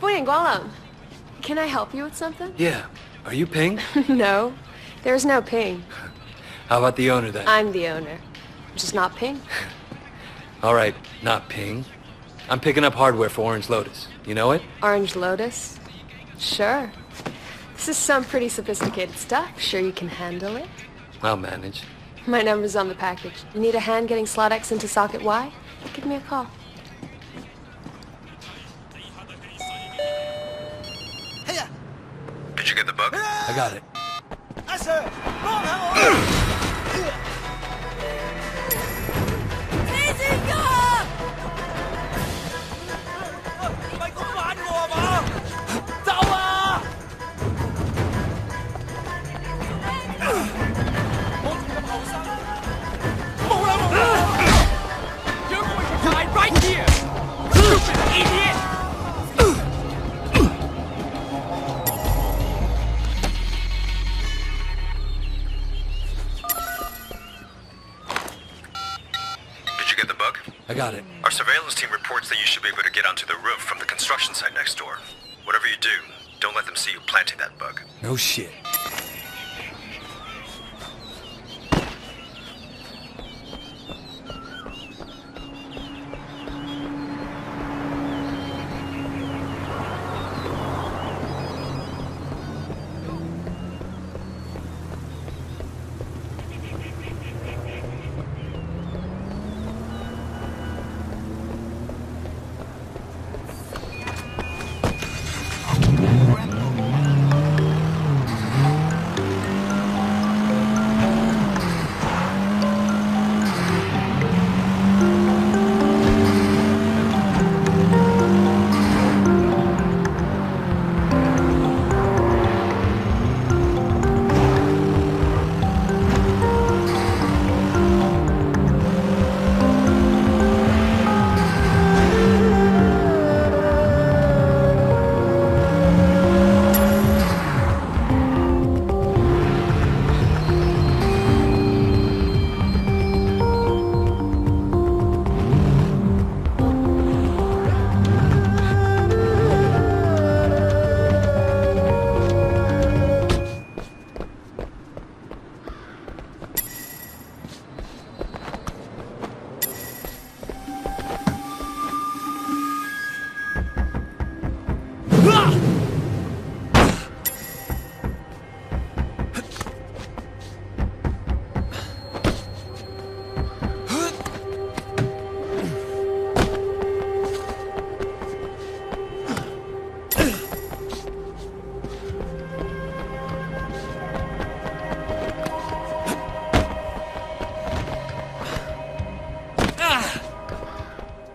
不眼光了. Can I help you with something? Yeah. Are you Ping? No. There's no Ping. How about the owner then? I'm the owner. Just not Ping. All right, not Ping. I'm picking up hardware for Orange Lotus. You know it? Orange Lotus? Sure. This is some pretty sophisticated stuff. Sure you can handle it? I'll manage. My number's on the package. You need a hand getting slot X into socket Y? Give me a call. Did you get the bug? I got it. I got it. Our surveillance team reports that you should be able to get onto the roof from the construction site next door. Whatever you do, don't let them see you planting that bug. No shit.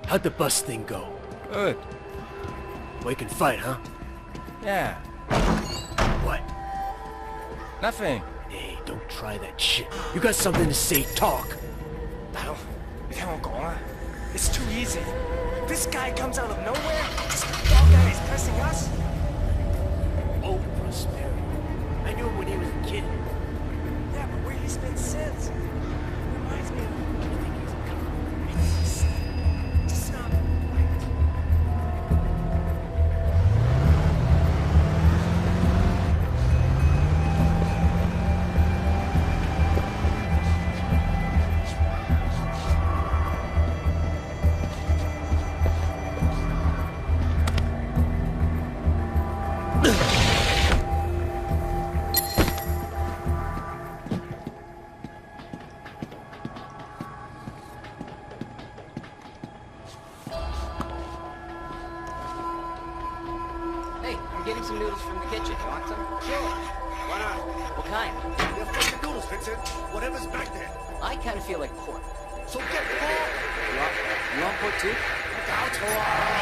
How'd the bus thing go? Good. We can fight, huh? Yeah. What? Nothing. Hey, don't try that shit. You got something to say, talk. 大佬，你聽我講啊 It's too easy. This guy comes out of nowhere. This dog guy is pressing us. Oh, prosperity. I knew him when he was a kid. Yeah, but where he's been since. Reminds me of... Just not... Getting some noodles from the kitchen. You want some? Sure. Why not? What kind? They're fucking noodles, Vincent. Whatever's back there. I kind of feel like pork. So get pork. You want pork too? Out.